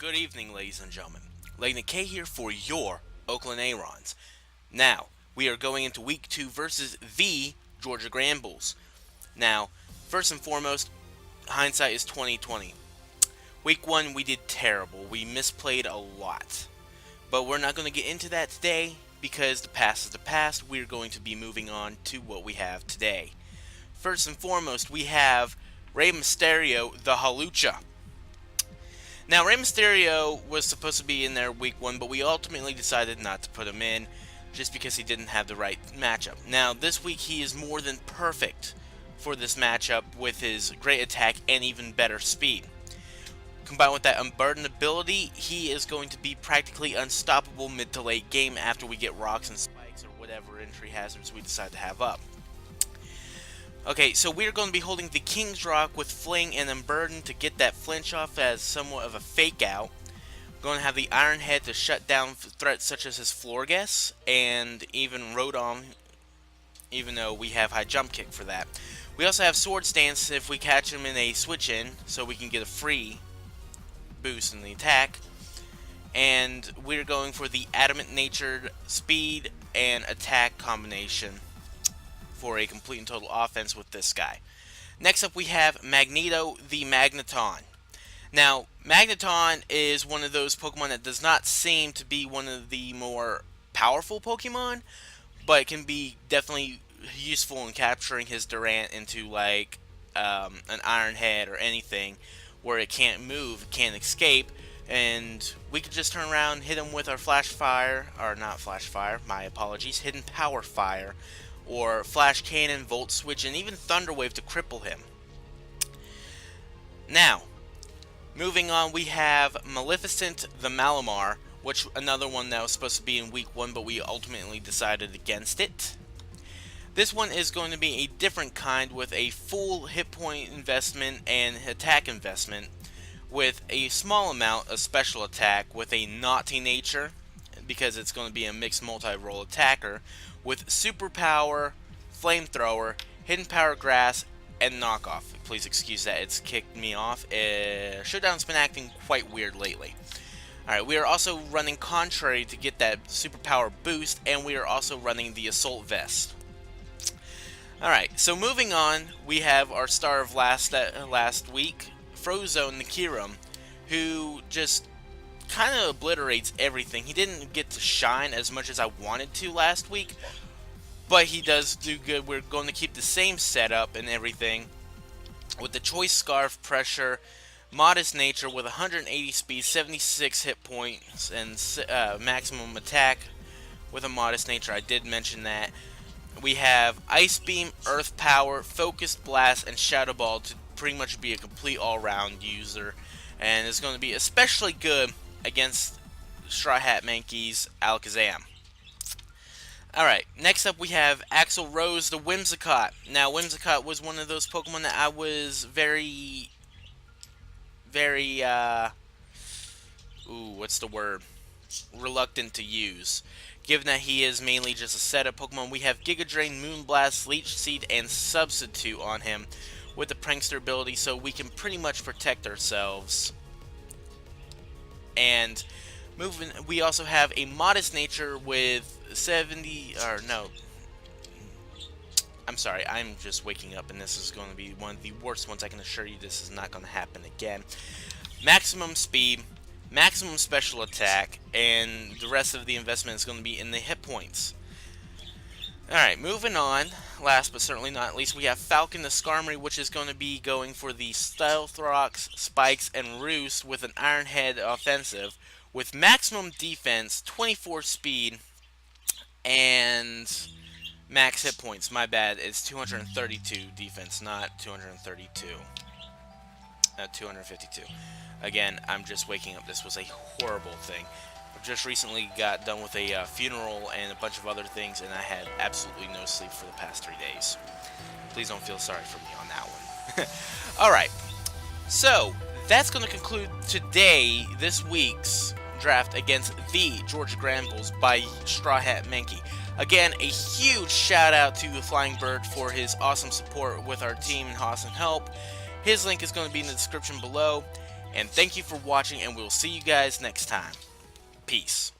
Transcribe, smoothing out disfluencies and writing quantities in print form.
Good evening, ladies and gentlemen. Legend K here for your Oakland ARONS. Now, we are going into Week 2 versus the Georgia Granbulls. Now, first and foremost, hindsight is 2020. Week 1, we did terrible. We misplayed a lot. But we're not going to get into that today because the past is the past. We're going to be moving on to what we have today. First and foremost, we have Rey Mysterio, the Halucha. Now, Rey Mysterio was supposed to be in there week 1, but we ultimately decided not to put him in just because he didn't have the right matchup. Now, this week he is more than perfect for this matchup with his great attack and even better speed. Combined with that unburdened ability, he is going to be practically unstoppable mid to late game after we get rocks and spikes or whatever entry hazards we decide to have up. Okay, so we're going to be holding the King's Rock with Fling and Unburden to get that flinch off as somewhat of a fake out. We're going to have the Iron Head to shut down threats such as his floor guests and even Rodon, even though we have high jump kick for that. We also have Sword Stance if we catch him in a switch in, so we can get a free boost in the attack. And we're going for the Adamant Natured speed and attack combination for a complete and total offense with this guy. Next up we have Magneto the Magneton. Now, Magneton is one of those Pokemon that does not seem to be one of the more powerful Pokemon, but it can be definitely useful in capturing his Durant into like an Iron Head or anything where it can't move, it can't escape, and we could just turn around, hit him with our Flash Fire, or not Flash Fire, my apologies, Hidden Power Fire, or Flash Cannon, Volt Switch, and even Thunder Wave to cripple him. Now, moving on, we have Maleficent the Malamar, which another one that was supposed to be in week 1, but we ultimately decided against it. This one is going to be a different kind with a full hit point investment and attack investment with a small amount of special attack with a naughty nature because it's going to be a mixed multi-role attacker with superpower, flamethrower, hidden power grass, and knockoff. Please excuse that, it's kicked me off. Showdown's been acting quite weird lately. Alright, we are also running Contrary to get that superpower boost, and we are also running the Assault Vest. Alright, so moving on, we have our star of last week, Frozone the Kiram, who just kind of obliterates everything. He didn't get to shine as much as I wanted to last week, but he does do good. We're going to keep the same setup and everything with the Choice Scarf, Pressure, Modest Nature with 180 speed, 76 hit points, and maximum attack with a Modest Nature. I did mention that. We have Ice Beam, Earth Power, Focused Blast, and Shadow Ball to pretty much be a complete all-round user, and it's going to be especially good against Straw Hat Mankey's Alakazam. Alright, next up we have Axel Rose the Whimsicott. Now, Whimsicott was one of those Pokemon that I was very, reluctant to use. Given that he is mainly just a setup Pokemon, we have Giga Drain, Moonblast, Leech Seed, and Substitute on him with the Prankster ability, so we can pretty much protect ourselves. And we also have a Modest Nature with 70, or no, I'm sorry, I'm just waking up and this is going to be one of the worst ones. I can assure you this is not going to happen again. Maximum speed, maximum special attack, and the rest of the investment is going to be in the hit points. Alright, moving on, last but certainly not least, we have Falcon the Skarmory, which is going to be going for the Stealth Rocks, Spikes, and Roost with an Iron Head offensive, with maximum defense, 24 speed, and max hit points. My bad, it's 232 defense, not 232. 252. Again, I'm just waking up. This was a horrible thing. I just recently got done with a funeral and a bunch of other things, and I had absolutely no sleep for the past 3 days. Please don't feel sorry for me on that one. Alright, so that's going to conclude this week's draft against the Georgia Granbulls by Straw Hat Mankey. Again, a huge shout out to the Flying Bird for his awesome support with our team and awesome help. His link is going to be in the description below. And thank you for watching, and we'll see you guys next time. Peace.